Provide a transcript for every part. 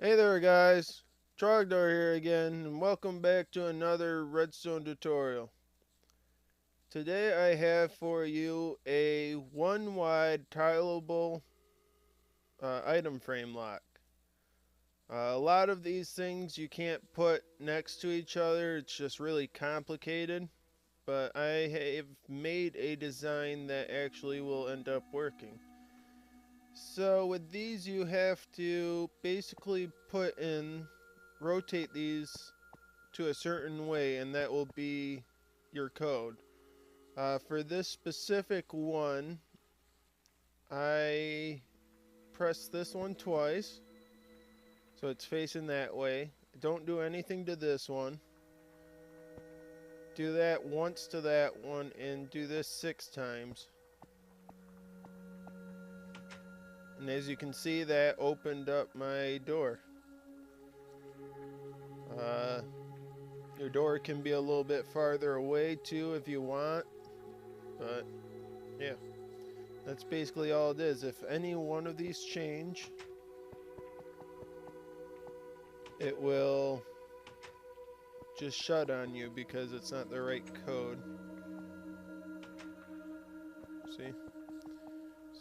Hey there guys, Trogdor here again, and welcome back to another Redstone tutorial. Today I have for you a one wide tileable item frame lock. A lot of these things you can't put next to each other, it's just really complicated, but I have made a design that actually will end up working. So with these you have to basically rotate these to a certain way, and that will be your code. For this specific one, I press this one twice, so it's facing that way. Don't do anything to this one. Do that once to that one, and do this 6 times. And as you can see, that opened up my door. Your door can be a little bit farther away too if you want, but yeah, that's basically all it is. If any one of these change, it will just shut on you because it's not the right code. See?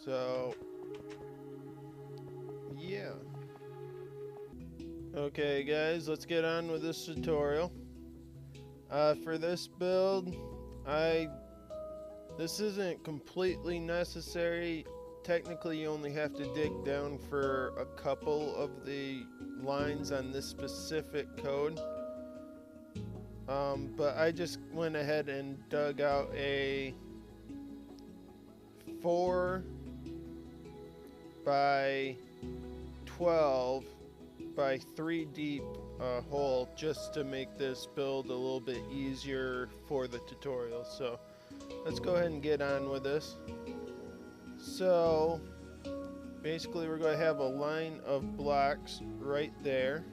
So, yeah. Okay guys, let's get on with this tutorial. For this build, this isn't completely necessary. Technically, you only have to dig down for a couple of the lines on this specific code. But I just went ahead and dug out a 4 by 12 by 3 deep hole just to make this build a little bit easier for the tutorial. So let's go ahead and get on with this. So basically we're going to have a line of blocks right there.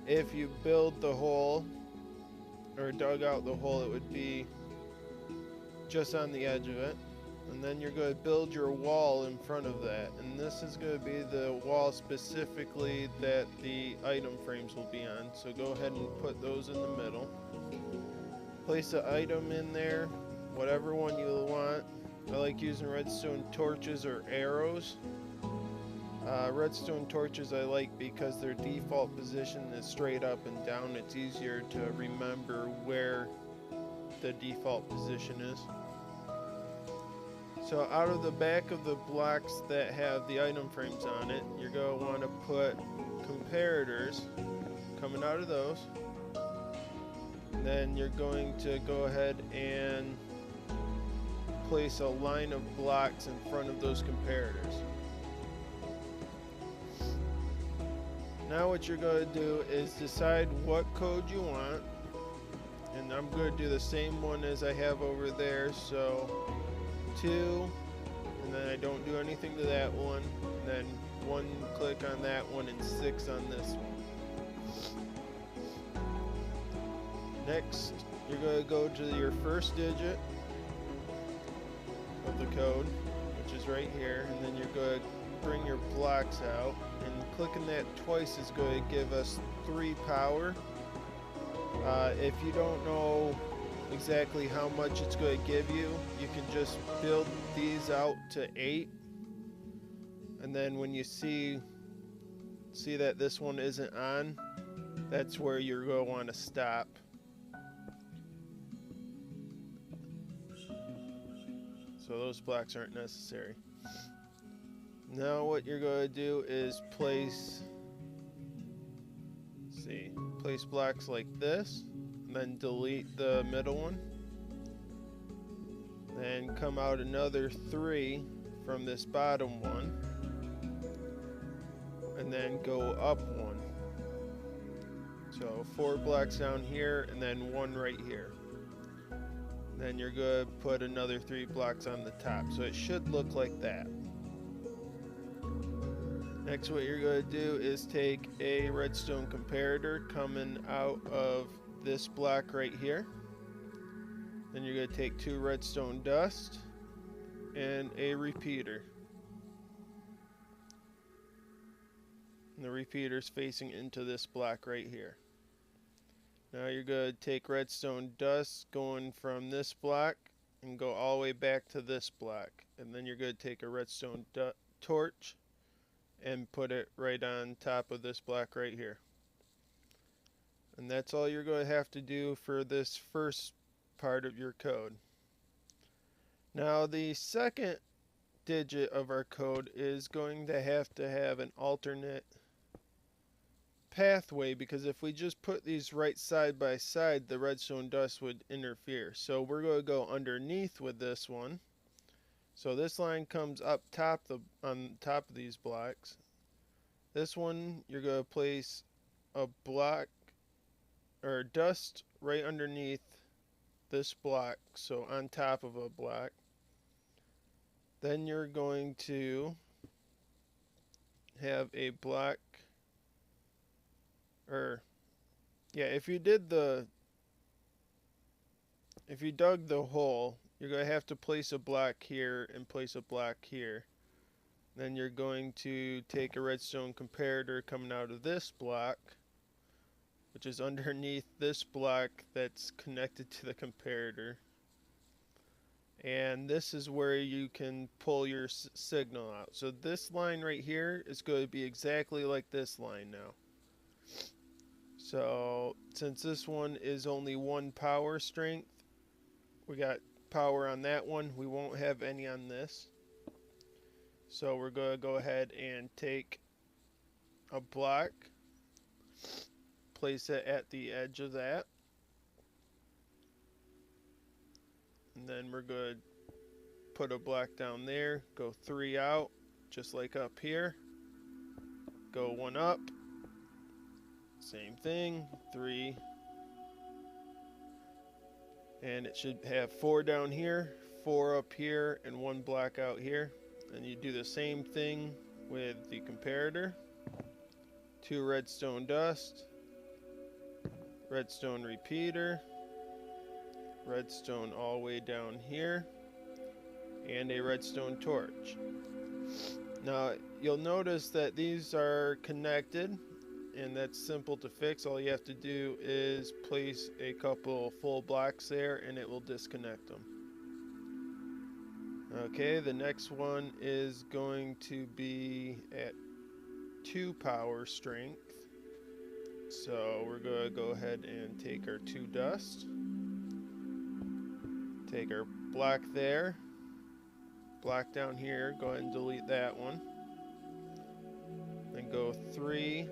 If you build the hole or dug out the hole, it would be just on the edge of it. And then you're going to build your wall in front of that, and this is going to be the wall specifically that the item frames will be on. So go ahead and put those in the middle. Place an item in there, whatever one you want. I like using redstone torches or arrows. Redstone torches I like because their default position is straight up and down. It's easier to remember where the default position is. So out of the back of the blocks that have the item frames on it, you're going to want to put comparators coming out of those. And then you're going to go ahead and place a line of blocks in front of those comparators. Now what you're going to do is decide what code you want. And I'm going to do the same one as I have over there. So 2, and then I don't do anything to that one, and then 1 click on that one, and 6 on this one. Next, you're going to go to your first digit of the code, which is right here, and then you're going to bring your blocks out, and clicking that twice is going to give us 3 power. If you don't know exactly how much it's going to give you, you can just build these out to 8, and then when you see that this one isn't on, that's where you're going to want to stop. So those blocks aren't necessary. Now what you're going to do is place blocks like this, and then delete the middle one. Then come out another 3 from this bottom one, and then go up 1. So 4 blocks down here, and then 1 right here. Then you're going to put another 3 blocks on the top, so it should look like that. Next, what you're going to do is take a redstone comparator coming out of this block right here. Then you're going to take 2 redstone dust and a repeater. And the repeater's facing into this block right here. Now you're going to take redstone dust going from this block and go all the way back to this block. And then you're going to take a redstone torch and put it right on top of this block right here. And that's all you're going to have to do for this first part of your code. Now the second digit of our code is going to have an alternate pathway, because if we just put these right side by side, the redstone dust would interfere. So we're going to go underneath with this one. So this line comes up top on top of these blocks. This one you're going to place a block or dust right underneath this block, so on top of a block. Then you're going to have a block, or yeah, if you dug the hole, you're going to have to place a block here and place a block here. Then you're going to take a redstone comparator coming out of this block, which is underneath this block that's connected to the comparator. And this is where you can pull your signal out. So this line right here is going to be exactly like this line now. So since this one is only 1 power strength, we got power on that one. We won't have any on this. So we're going to go ahead and take a block, place it at the edge of that, and then we're going to put a block down there, go 3 out, just like up here, go 1 up, same thing, 3, and it should have 4 down here, 4 up here, and 1 block out here. And you do the same thing with the comparator. 2 redstone dust, redstone repeater, redstone all the way down here, and a redstone torch. Now you'll notice that these are connected, and that's simple to fix. All you have to do is place a couple full blocks there and it will disconnect them. Okay, the next one is going to be at 2 power strength. So we're going to go ahead and take our 2 dust, take our block there, block down here, go ahead and delete that one. Then go 3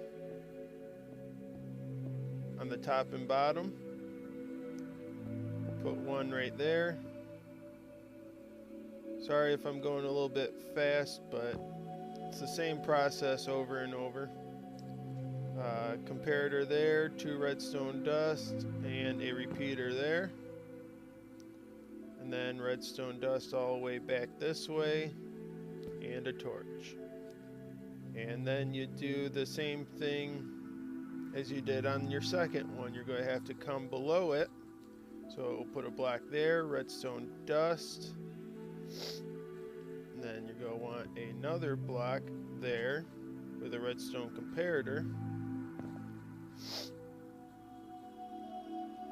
on the top and bottom, put 1 right there. Sorry if I'm going a little bit fast, but it's the same process over and over. Comparator there, 2 redstone dust, and a repeater there. And then redstone dust all the way back this way, and a torch. And then you do the same thing as you did on your second one. You're going to have to come below it. So we'll put a block there, redstone dust. And then you're going to want another block there with a redstone comparator.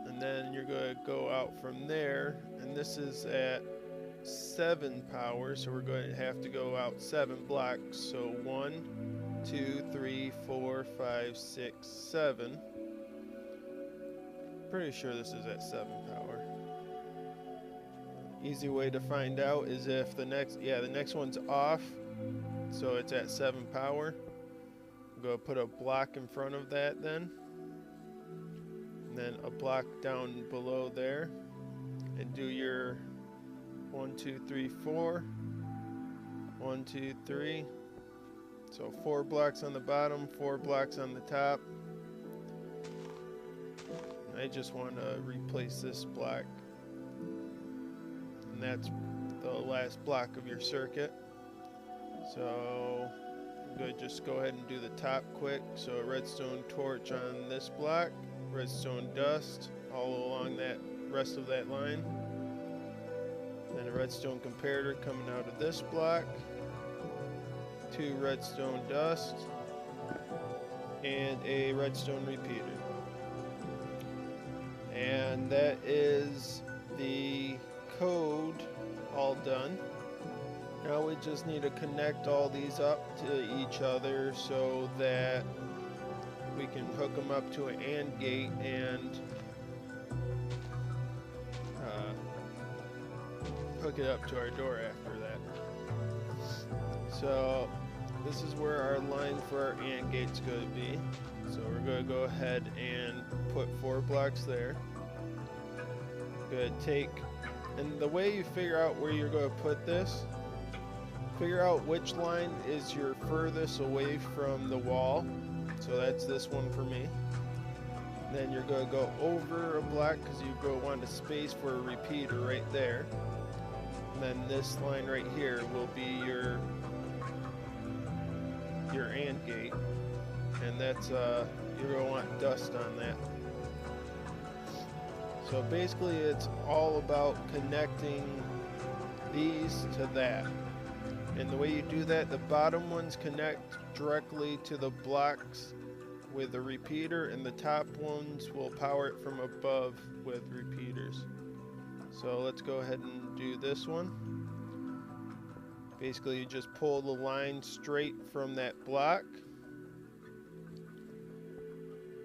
And then you're going to go out from there, and this is at 7 power, so we're going to have to go out 7 blocks. So 1, 2, 3, 4, 5, 6, 7. Pretty sure this is at 7 power. Easy way to find out is if the next one's off, so it's at 7 power. We'll go put a block in front of that then, and then a block down below there, and do your 1, 2, 3, 4, 1, 2, 3. So 4 blocks on the bottom, 4 blocks on the top. I just want to replace this block, and that's the last block of your circuit. So I'm going to just go ahead and do the top quick. So a redstone torch on this block, redstone dust all along that rest of that line, then a redstone comparator coming out of this block, 2 redstone dust, and a redstone repeater. And that is the code all done. Now we just need to connect all these up to each other so that we can hook them up to an AND gate and hook it up to our door after that. So this is where our line for our AND gate's going to be. So we're going to go ahead and put 4 blocks there. Going to take, and the way you figure out where you're going to put this, figure out which line is your furthest away from the wall. So that's this one for me. Then you're going to go over a block because you're going to want a space for a repeater right there. And then this line right here will be your AND gate. And that's, you're going to want dust on that. So basically it's all about connecting these to that. And the way you do that, the bottom ones connect directly to the blocks with a repeater, and the top ones will power it from above with repeaters. So let's go ahead and do this one. Basically you just pull the line straight from that block.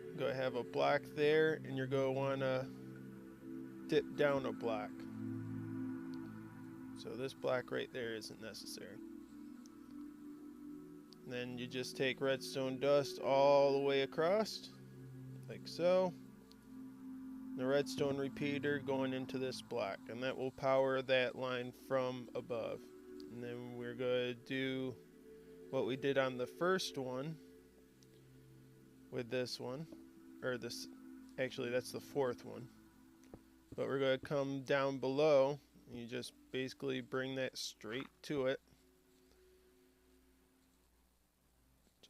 You're going to have a block there, and you're going to want to dip down a block. So this block right there isn't necessary. And then you just take redstone dust all the way across, like so. The redstone repeater going into this block, and that will power that line from above. And then we're going to do what we did on the first one with this one, or this, actually that's the 4th one. But we're going to come down below, and you just basically bring that straight to it.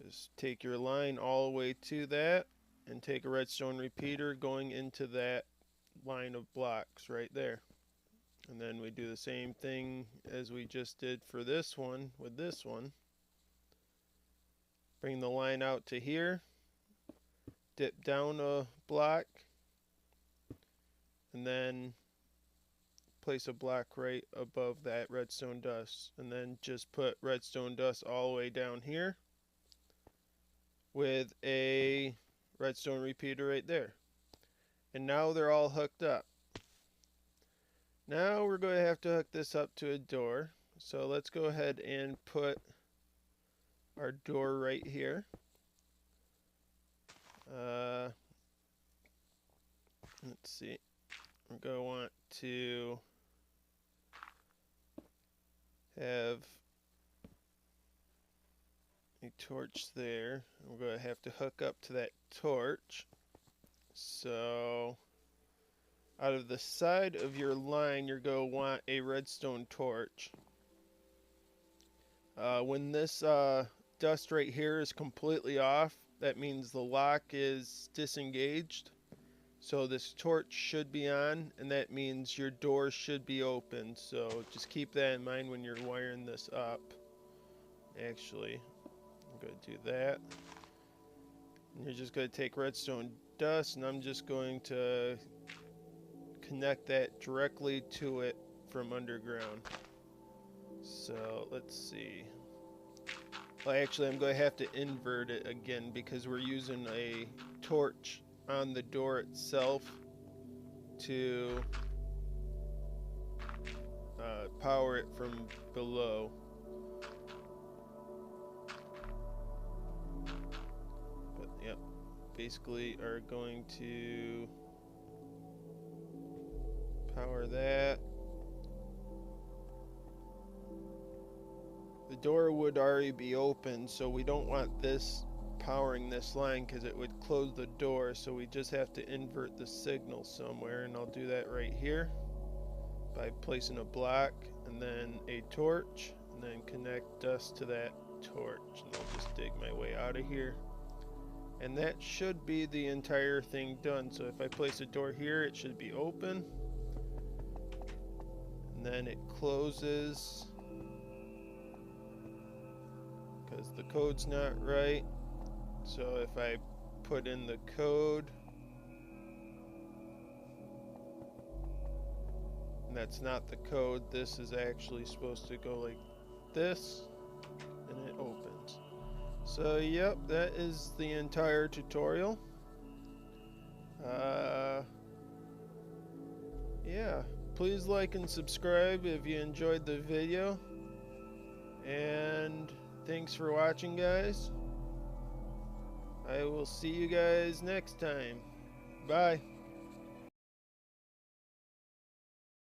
Just take your line all the way to that, and take a redstone repeater going into that line of blocks right there. And then we do the same thing as we just did for this one with this one. Bring the line out to here, dip down a block, and then place a block right above that redstone dust, and then just put redstone dust all the way down here with a redstone repeater right there. And now they're all hooked up. Now we're going to have to hook this up to a door. So let's go ahead and put our door right here. Let's see. We're going to want to have a torch there. We're going to have to hook up to that torch. So out of the side of your line, you're going to want a redstone torch. When this dust right here is completely off, that means the lock is disengaged. So this torch should be on, and that means your door should be open. So just keep that in mind when you're wiring this up. Actually, I'm going to do that. And you're just going to take redstone dust, and I'm just going to connect that directly to it from underground. So let's see. Well, actually, I'm going to have to invert it again because we're using a torch on the door itself to power it from below. But yep, basically are going to power that. The door would already be open, so we don't want this powering this line because it would close the door, so we just have to invert the signal somewhere, and I'll do that right here by placing a block and then a torch, and then connect dust to that torch, and I'll just dig my way out of here. And that should be the entire thing done. So if I place a door here, it should be open, and then it closes because the code's not right. So if I put in the code, and that's not the code, this is actually supposed to go like this, and it opens. So yep, that is the entire tutorial. Yeah, please like and subscribe if you enjoyed the video, and thanks for watching, guys. I will see you guys next time. Bye.